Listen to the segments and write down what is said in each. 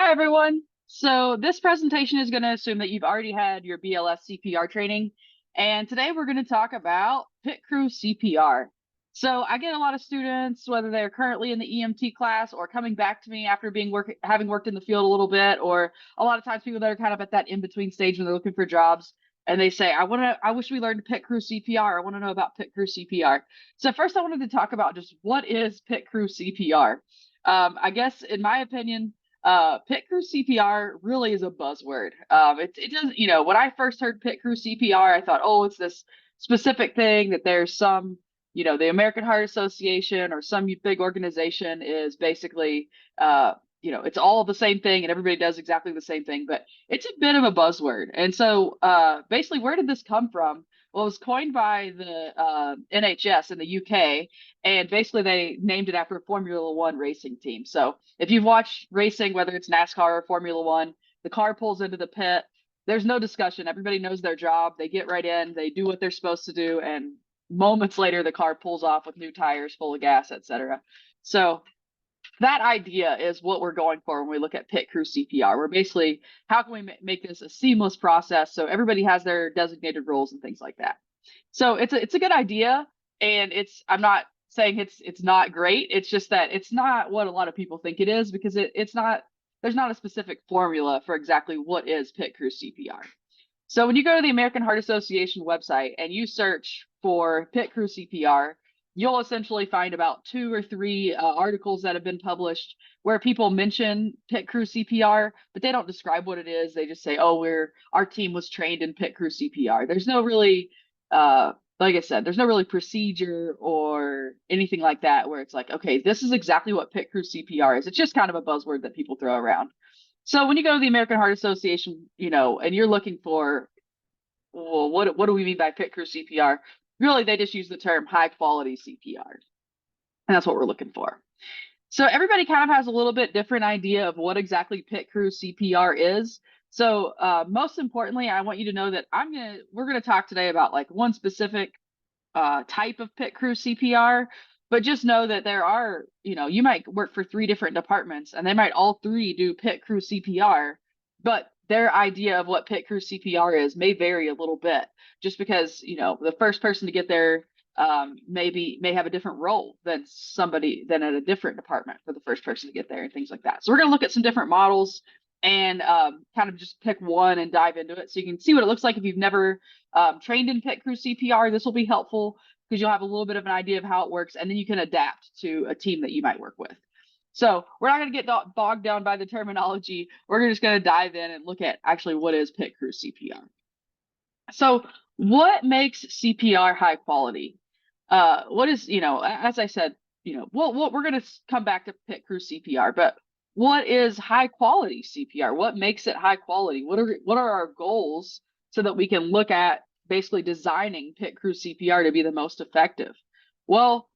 Hi, everyone. So this presentation is going to assume that you've already had your BLS CPR training. And today we're going to talk about pit crew CPR. So I get a lot of students, whether they're currently in the EMT class or coming back to me after having worked in the field a little bit, or a lot of times people that are kind of at that in-between stage when they're looking for jobs. And they say, I wish we learned pit crew CPR. I want to know about pit crew CPR. So first I wanted to talk about just what is pit crew CPR. I guess in my opinion, pit crew CPR really is a buzzword. It doesn't, when I first heard pit crew CPR, I thought, oh, it's this specific thing that there's some, the American Heart Association or some big organization is basically, it's all the same thing and everybody does exactly the same thing, but it's a bit of a buzzword. And so, basically, where did this come from? Well, it was coined by the NHS in the UK, and basically they named it after a Formula One racing team. So if you've watched racing, whether it's NASCAR or Formula One, the car pulls into the pit. There's no discussion. Everybody knows their job. They get right in, they do what they're supposed to do, and moments later, the car pulls off with new tires, full of gas, etc. So that idea is what we're going for when we look at pit crew CPR. We're basically, how can we make this a seamless process so everybody has their designated roles and things like that. So it's a good idea, and I'm not saying it's not great. It's just that it's not what a lot of people think it is, because it's not, there's not a specific formula for exactly what is pit crew CPR. So when you go to the American Heart Association website and you search for pit crew CPR, you'll essentially find about 2 or 3 articles that have been published where people mention pit crew CPR, but they don't describe what it is. They just say, "Oh, our team was trained in pit crew CPR." There's no really, like I said, there's no really procedure or anything like that where it's like, okay, this is exactly what pit crew CPR is. It's just kind of a buzzword that people throw around. So when you go to the American Heart Association, and you're looking for, well, what do we mean by pit crew CPR? Really, they just use the term high quality CPR. And that's what we're looking for. So everybody kind of has a little bit different idea of what exactly pit crew CPR is. So most importantly, I want you to know that we're gonna talk today about like one specific type of pit crew CPR, but just know that there are, you might work for 3 different departments and they might all 3 do pit crew CPR, but their idea of what pit crew CPR is may vary a little bit, just because, the first person to get there may have a different role than at a different department for the first person to get there and things like that. So we're going to look at some different models and kind of just pick one and dive into it so you can see what it looks like if you've never trained in pit crew CPR. This will be helpful because you'll have a little bit of an idea of how it works, and then you can adapt to a team that you might work with. So we're not going to get bogged down by the terminology. We're just going to dive in and look at actually what is pit crew CPR. So what makes CPR high quality? What is, as I said, we're going to come back to pit crew CPR, but what is high quality CPR? What makes it high quality? What are our goals so that we can look at basically designing pit crew CPR to be the most effective? Well,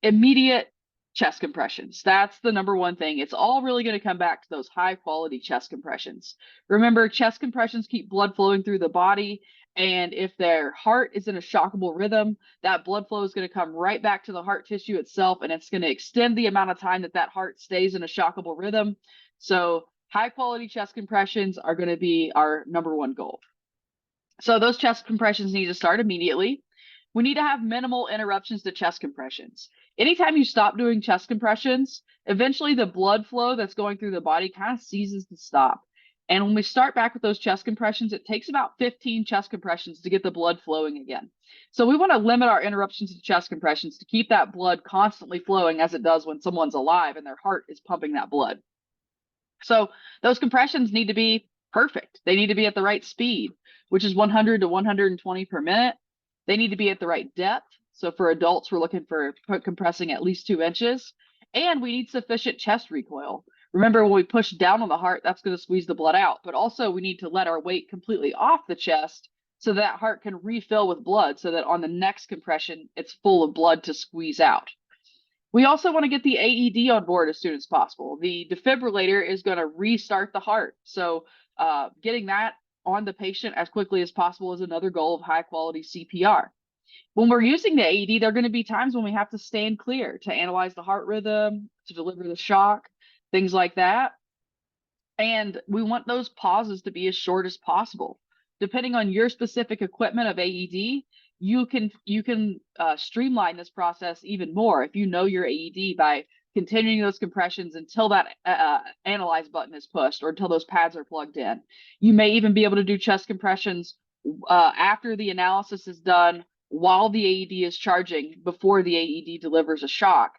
immediate chest compressions. That's the number one thing. It's all really going to come back to those high quality chest compressions. Remember, chest compressions keep blood flowing through the body. And if their heart is in a shockable rhythm, that blood flow is going to come right back to the heart tissue itself, and it's going to extend the amount of time that heart stays in a shockable rhythm. So high quality chest compressions are going to be our number one goal. So those chest compressions need to start immediately. We need to have minimal interruptions to chest compressions. Anytime you stop doing chest compressions, eventually the blood flow that's going through the body kind of ceases to stop. And when we start back with those chest compressions, it takes about 15 chest compressions to get the blood flowing again. So we want to limit our interruptions to chest compressions to keep that blood constantly flowing, as it does when someone's alive and their heart is pumping that blood. So those compressions need to be perfect. They need to be at the right speed, which is 100 to 120 per minute. They need to be at the right depth. So for adults, we're looking for compressing at least 2 inches. And we need sufficient chest recoil. Remember, when we push down on the heart, that's going to squeeze the blood out. But also, we need to let our weight completely off the chest so that heart can refill with blood, so that on the next compression, it's full of blood to squeeze out. We also want to get the AED on board as soon as possible. The defibrillator is going to restart the heart. So getting that on the patient as quickly as possible is another goal of high quality CPR. When we're using the AED, there are going to be times when we have to stand clear to analyze the heart rhythm, to deliver the shock, things like that. And we want those pauses to be as short as possible. Depending on your specific equipment of AED, you can streamline this process even more if you know your AED by continuing those compressions until that analyze button is pushed or until those pads are plugged in. You may even be able to do chest compressions after the analysis is done while the AED is charging before the AED delivers a shock.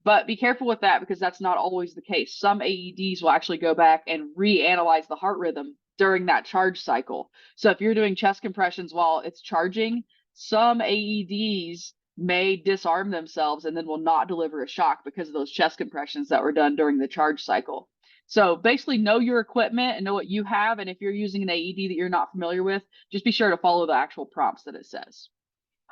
But be careful with that because that's not always the case. Some AEDs will actually go back and reanalyze the heart rhythm during that charge cycle. So if you're doing chest compressions while it's charging, some AEDs may disarm themselves and then will not deliver a shock because of those chest compressions that were done during the charge cycle. So basically know your equipment and know what you have. And if you're using an AED that you're not familiar with, just be sure to follow the actual prompts that it says.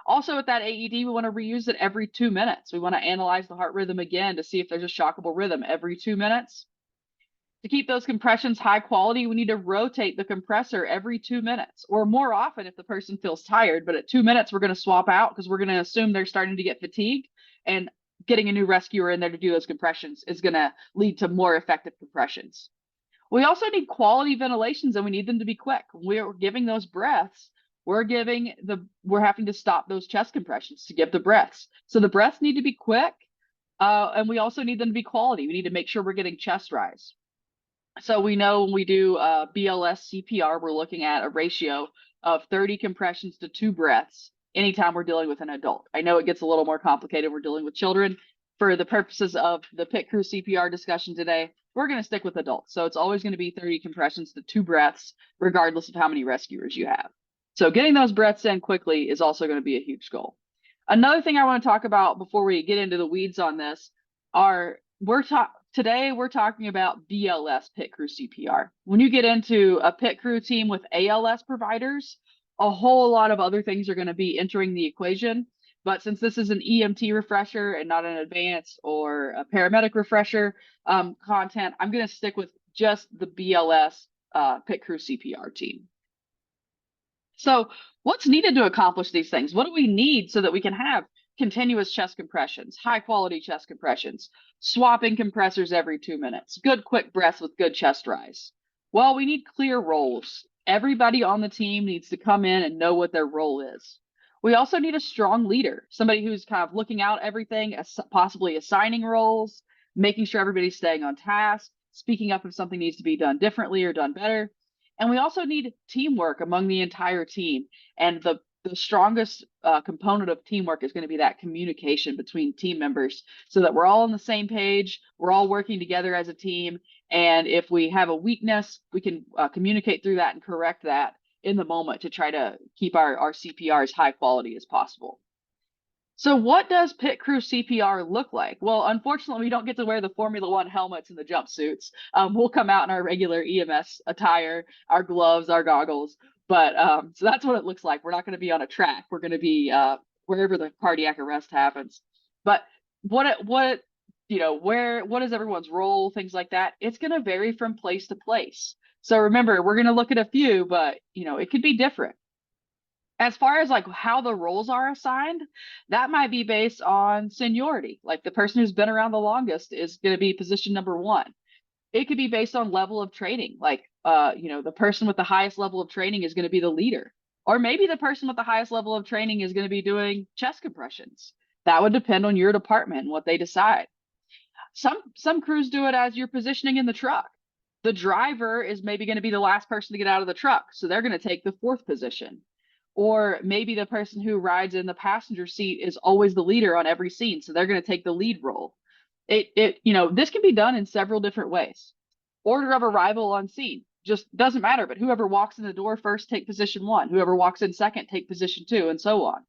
Also, with that AED, we want to reuse it every 2 minutes. We want to analyze the heart rhythm again to see if there's a shockable rhythm every 2 minutes. To keep those compressions high quality, we need to rotate the compressor every 2 minutes or more often if the person feels tired. But at 2 minutes, we're going to swap out because we're going to assume they're starting to get fatigued, and getting a new rescuer in there to do those compressions is going to lead to more effective compressions. We also need quality ventilations and we need them to be quick. We're giving those breaths. We're having to stop those chest compressions to give the breaths. So the breaths need to be quick, and we also need them to be quality. We need to make sure we're getting chest rise. So we know when we do BLS CPR, we're looking at a ratio of 30 compressions to 2 breaths anytime we're dealing with an adult. I know it gets a little more complicated. We're dealing with children. For the purposes of the pit crew CPR discussion today, we're going to stick with adults. So it's always going to be 30 compressions to 2 breaths, regardless of how many rescuers you have. So getting those breaths in quickly is also going to be a huge goal. Another thing I want to talk about before we get into the weeds on this are today we're talking about BLS pit crew CPR. When you get into a pit crew team with ALS providers, a whole lot of other things are going to be entering the equation. But since this is an EMT refresher and not an advanced or a paramedic refresher content, I'm going to stick with just the BLS pit crew CPR team. So what's needed to accomplish these things? What do we need so that we can have continuous chest compressions, high quality chest compressions, swapping compressors every 2 minutes, good quick breaths with good chest rise? Well, we need clear roles. Everybody on the team needs to come in and know what their role is. We also need a strong leader, somebody who's kind of looking out everything, possibly assigning roles, making sure everybody's staying on task, speaking up if something needs to be done differently or done better. And we also need teamwork among the entire team. And the strongest component of teamwork is going to be that communication between team members so that we're all on the same page, we're all working together as a team. And if we have a weakness, we can communicate through that and correct that in the moment to try to keep our CPR as high quality as possible. So what does pit crew CPR look like? Well, unfortunately, we don't get to wear the Formula One helmets and the jumpsuits. We'll come out in our regular EMS attire, our gloves, our goggles. But so that's what it looks like. We're not going to be on a track. We're going to be wherever the cardiac arrest happens. But what is everyone's role, things like that? It's going to vary from place to place. So remember, we're going to look at a few, but it could be different. As far as like how the roles are assigned, that might be based on seniority. Like the person who's been around the longest is going to be position number 1. It could be based on level of training. Like, the person with the highest level of training is going to be the leader. Or maybe the person with the highest level of training is going to be doing chest compressions. That would depend on your department and what they decide. Some crews do it as you're positioning in the truck. The driver is maybe going to be the last person to get out of the truck. So they're going to take the 4th position. Or maybe the person who rides in the passenger seat is always the leader on every scene. So they're going to take the lead role. This can be done in several different ways. Order of arrival on scene just doesn't matter, but whoever walks in the door first, take position 1. Whoever walks in second, take position 2, and so on.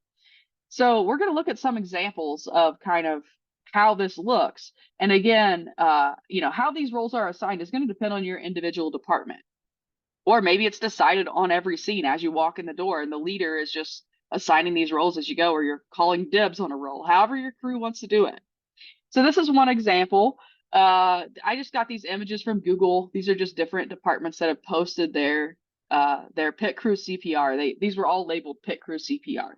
So we're going to look at some examples of kind of how this looks. And again, how these roles are assigned is going to depend on your individual department. Or maybe it's decided on every scene as you walk in the door and the leader is just assigning these roles as you go, or you're calling dibs on a role, however your crew wants to do it. So this is one example. I just got these images from Google. These are just different departments that have posted their pit crew CPR. These were all labeled pit crew CPR.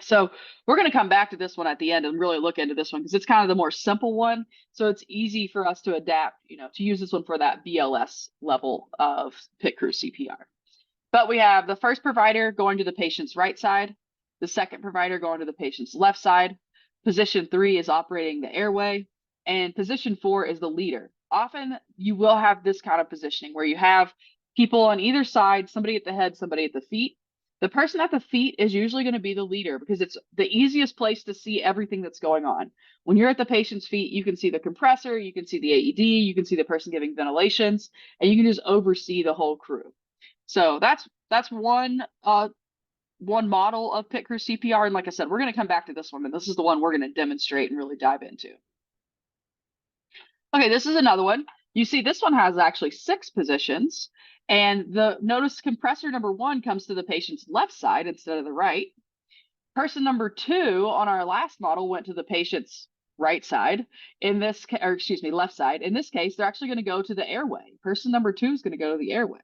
So we're going to come back to this one at the end and really look into this one because it's kind of the more simple one. So it's easy for us to adapt, to use this one for that BLS level of pit crew CPR. But we have the first provider going to the patient's right side, the second provider going to the patient's left side. Position 3 is operating the airway, and position 4 is the leader. Often you will have this kind of positioning where you have people on either side, somebody at the head, somebody at the feet. The person at the feet is usually going to be the leader because it's the easiest place to see everything that's going on. When you're at the patient's feet, you can see the compressor, you can see the AED, you can see the person giving ventilations, and you can just oversee the whole crew. So that's one model of pit crew CPR. And like I said, we're going to come back to this one, and this is the one we're going to demonstrate and really dive into. Okay, this is another one. You see this one has actually 6 positions, and notice compressor number 1 comes to the patient's left side instead of the right. Person number 2 on our last model went to the patient's right side. Left side. In this case, they're actually going to go to the airway. Person number 2 is going to go to the airway.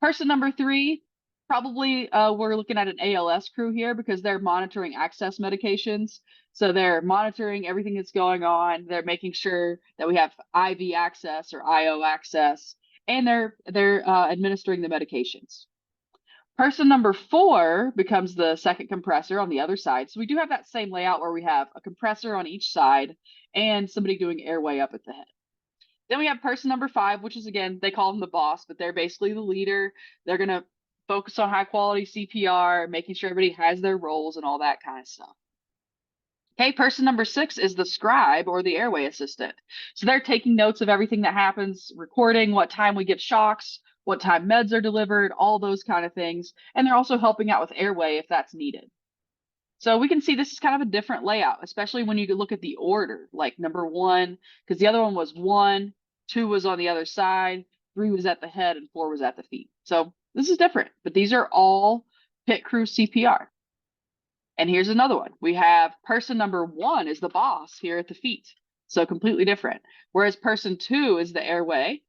Person number 3, probably we're looking at an ALS crew here because they're monitoring access medications. So they're monitoring everything that's going on. They're making sure that we have IV access or IO access, and they're administering the medications. Person number 4 becomes the second compressor on the other side. So we do have that same layout where we have a compressor on each side and somebody doing airway up at the head. Then we have person number 5, which is, again, they call them the boss, but they're basically the leader. They're going to focus on high quality CPR, making sure everybody has their roles and all that kind of stuff. Okay, person number 6 is the scribe or the airway assistant. So they're taking notes of everything that happens, recording what time we give shocks, what time meds are delivered, all those kind of things. And they're also helping out with airway if that's needed. So we can see this is kind of a different layout, especially when you look at the order, like number 1, because the other one was 1, 2 was on the other side, 3 was at the head, and 4 was at the feet. So this is different, but these are all pit crew CPR. And here's another one. We have person number 1 is the boss here at the feet. So completely different. Whereas person 2 is the airway.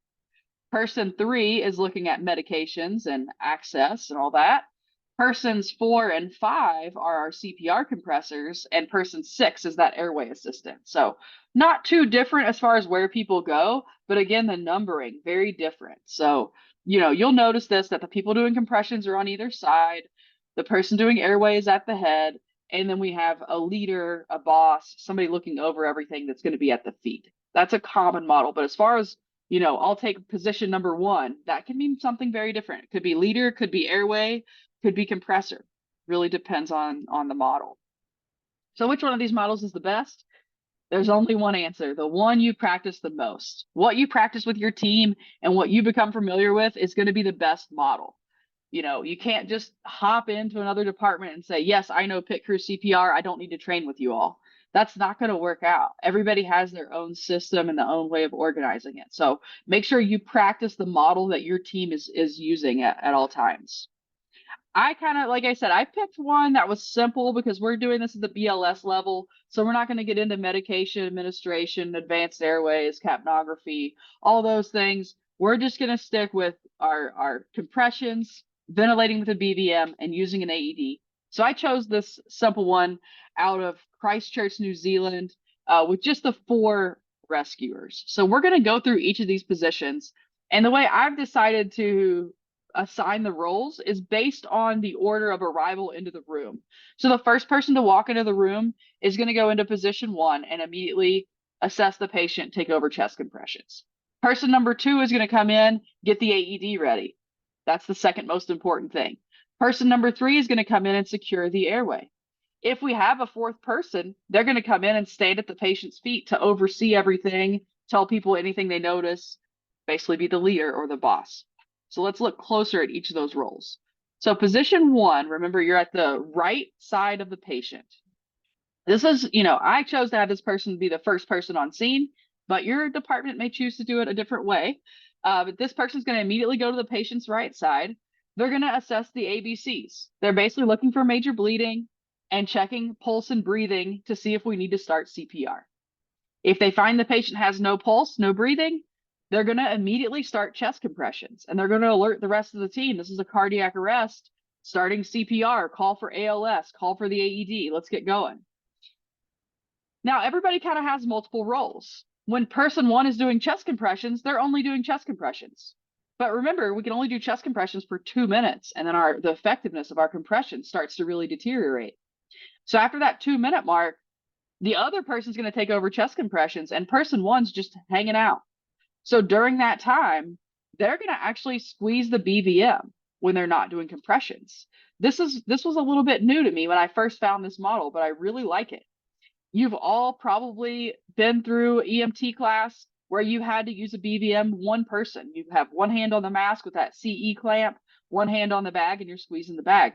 Person 3 is looking at medications and access and all that. Persons 4 and 5 are our CPR compressors, and person 6 is that airway assistant. So not too different as far as where people go, but again, the numbering, very different. So, you'll notice this, that the people doing compressions are on either side, the person doing airway is at the head, and then we have a leader, a boss, somebody looking over everything that's going to be at the feet. That's a common model. But as far as I'll take position number 1. That can mean something very different. It could be leader, could be airway, could be compressor. Really depends on the model. So which one of these models is the best? There's only one answer, the one you practice the most. What you practice with your team and what you become familiar with is going to be the best model. You can't just hop into another department and say, yes, I know pit crew CPR. I don't need to train with you all. That's not going to work out. Everybody has their own system and their own way of organizing it. So make sure you practice the model that your team is using at all times. I kind of, like I said, I picked one that was simple because we're doing this at the BLS level. So we're not going to get into medication administration, advanced airways, capnography, all those things. We're just going to stick with our compressions, ventilating with a BVM, and using an AED. So I chose this simple one out of Christchurch, New Zealand, with just the 4 rescuers. So we're going to go through each of these positions. And the way I've decided to assign the roles is based on the order of arrival into the room. So the first person to walk into the room is going to go into position 1 and immediately assess the patient, take over chest compressions. Person number 2 is going to come in, get the AED ready. That's the second most important thing. Person number 3 is going to come in and secure the airway. If we have a 4th person, they're going to come in and stand at the patient's feet to oversee everything, tell people anything they notice, basically be the leader or the boss. So let's look closer at each of those roles. So position 1, remember you're at the right side of the patient. This is, I chose to have this person be the first person on scene, but your department may choose to do it a different way. But this person's going to immediately go to the patient's right side. They're going to assess the ABCs. They're basically looking for major bleeding and checking pulse and breathing to see if we need to start CPR. If they find the patient has no pulse, no breathing, they're going to immediately start chest compressions, and they're going to alert the rest of the team. This is a cardiac arrest. starting CPR, call for ALS, call for the AED. Let's get going. Now, everybody kind of has multiple roles. When person one is doing chest compressions, they're only doing chest compressions. But remember, we can only do chest compressions for 2 minutes, and then the effectiveness of our compression starts to really deteriorate. So after that 2-minute mark, the other person's going to take over chest compressions, and person one's just hanging out. So during that time, they're going to actually squeeze the BVM when they're not doing compressions. This was a little bit new to me when I first found this model, but I really like it. You've all probably been through EMT class where you had to use a BVM one person. You have one hand on the mask with that CE clamp, one hand on the bag, and you're squeezing the bag.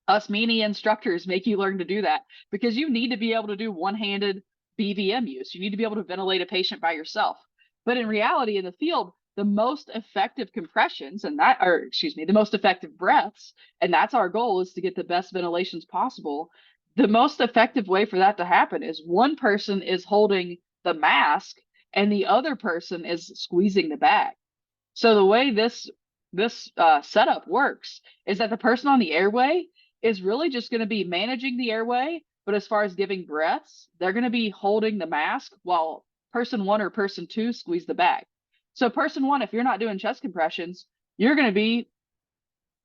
Us meanie instructors make you learn to do that because you need to be able to do one-handed BVM use. You need to be able to ventilate a patient by yourself. But in reality, in the field, the most effective compressions the most effective breaths, and that's our goal, is to get the best ventilations possible. The most effective way for that to happen is one person is holding the mask and the other person is squeezing the bag. So the way this setup works is that the person on the airway is really just going to be managing the airway, but as far as giving breaths, they're going to be holding the mask while person one or person two squeeze the bag. So person one, if you're not doing chest compressions, you're going to be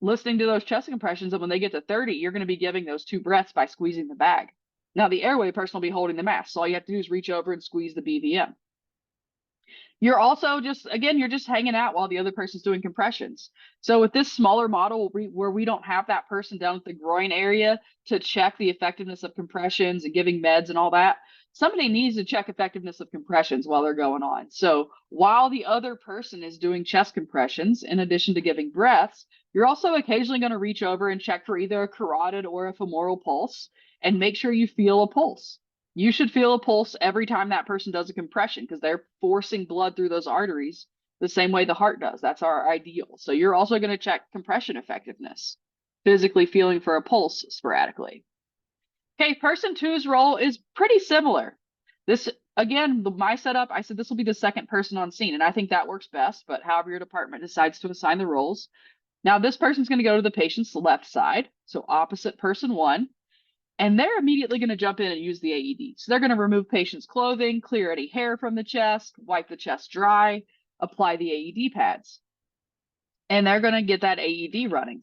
listening to those chest compressions, and when they get to 30, you're going to be giving those 2 breaths by squeezing the bag. Now the airway person will be holding the mask, so all you have to do is reach over and squeeze the BVM. You're also you're just hanging out while the other person's doing compressions. So with this smaller model where we don't have that person down at the groin area to check the effectiveness of compressions and giving meds and all that, somebody needs to check effectiveness of compressions while they're going on. So while the other person is doing chest compressions, in addition to giving breaths, you're also occasionally going to reach over and check for either a carotid or a femoral pulse and make sure you feel a pulse. You should feel a pulse every time that person does a compression because they're forcing blood through those arteries the same way the heart does. That's our ideal. So you're also going to check compression effectiveness, physically feeling for a pulse sporadically. Okay, person two's role is pretty similar. This, again, my setup, I said this will be the second person on scene, and I think that works best, but however your department decides to assign the roles. Now, this person's going to go to the patient's left side, so opposite person one. And they're immediately going to jump in and use the AED. So they're going to remove patient's clothing, clear any hair from the chest, wipe the chest dry, apply the AED pads. And they're going to get that AED running.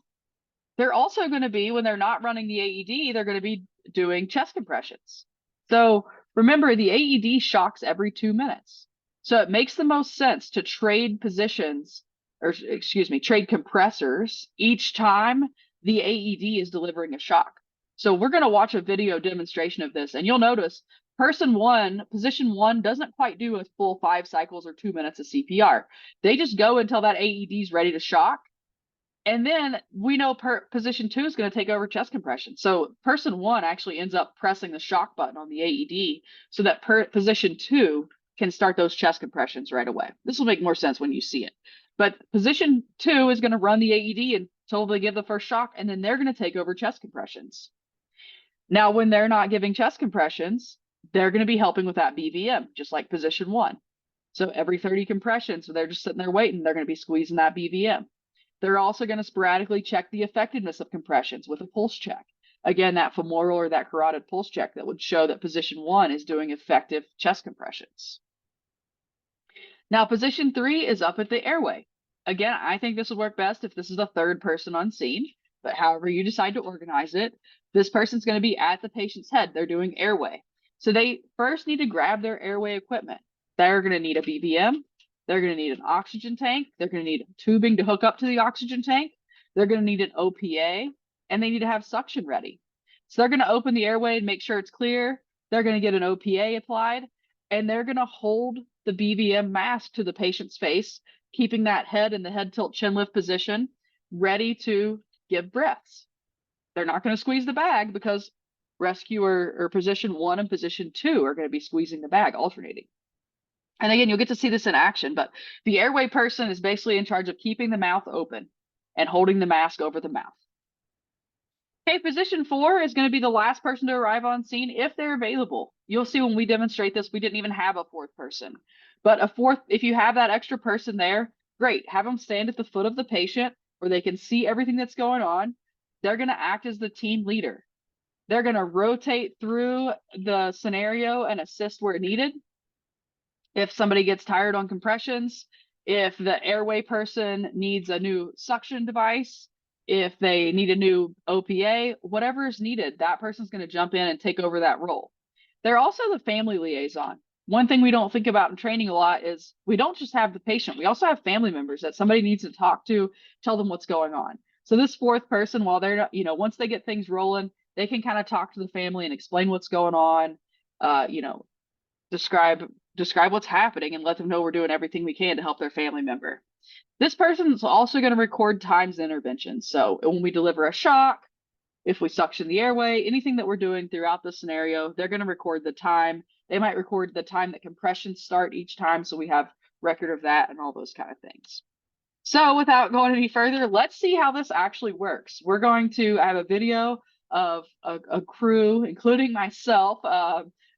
They're also going to be, when they're not running the AED, they're going to be doing chest compressions. So remember, the AED shocks every 2 minutes. So it makes the most sense to trade positions, or trade compressors each time the AED is delivering a shock. So we're going to watch a video demonstration of this, and you'll notice position one doesn't quite do a full 5 cycles or 2 minutes of CPR. They just go until that AED is ready to shock. And then we know position two is going to take over chest compression. So person one actually ends up pressing the shock button on the AED so that position two can start those chest compressions right away. This will make more sense when you see it. But position two is going to run the AED until they give the first shock, and then they're going to take over chest compressions. Now, when they're not giving chest compressions, they're going to be helping with that BVM, just like position one. So every 30 compressions, so they're just sitting there waiting, they're going to be squeezing that BVM. They're also going to sporadically check the effectiveness of compressions with a pulse check. Again, that femoral or that carotid pulse check that would show that position one is doing effective chest compressions. Now, position three is up at the airway. Again, I think this would work best if this is the third person on scene, but however you decide to organize it, this person's going to be at the patient's head. They're doing airway. So they first need to grab their airway equipment. They're going to need a BVM. They're going to need an oxygen tank. They're going to need tubing to hook up to the oxygen tank. They're going to need an OPA, and they need to have suction ready. So they're going to open the airway and make sure it's clear. They're going to get an OPA applied, and they're going to hold the BVM mask to the patient's face, keeping that head in the head tilt chin lift position, ready to give breaths. They're not going to squeeze the bag because rescue or position one and position two are going to be squeezing the bag, alternating. And again, you'll get to see this in action, but the airway person is basically in charge of keeping the mouth open and holding the mask over the mouth. Okay, position four is going to be the last person to arrive on scene if they're available. You'll see when we demonstrate this, we didn't even have a fourth person. But if you have that extra person there, great. Have them stand at the foot of the patient where they can see everything that's going on. they're going to act as the team leader. They're going to rotate through the scenario and assist where needed. If somebody gets tired on compressions, if the airway person needs a new suction device, if they need a new OPA, whatever is needed, that person's going to jump in and take over that role. They're also the family liaison. One thing we don't think about in training a lot is we don't just have the patient, we also have family members that somebody needs to talk to, tell them what's going on. So this fourth person, while they're not, once they get things rolling, they can kind of talk to the family and explain what's going on, describe what's happening and let them know we're doing everything we can to help their family member. This person is also going to record times interventions. So when we deliver a shock, if we suction the airway, anything that we're doing throughout the scenario, they're going to record the time. They might record the time that compressions start each time, so we have record of that and all those kind of things. So without going any further, let's see how this actually works. We're going to have a video of a crew, including myself,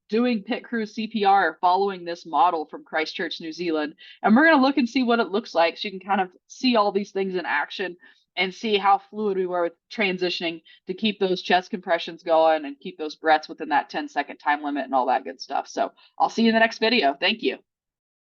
doing pit crew CPR following this model from Christchurch, New Zealand. And we're going to look and see what it looks like so you can kind of see all these things in action and see how fluid we were with transitioning to keep those chest compressions going and keep those breaths within that 10-second time limit and all that good stuff. So I'll see you in the next video. Thank you.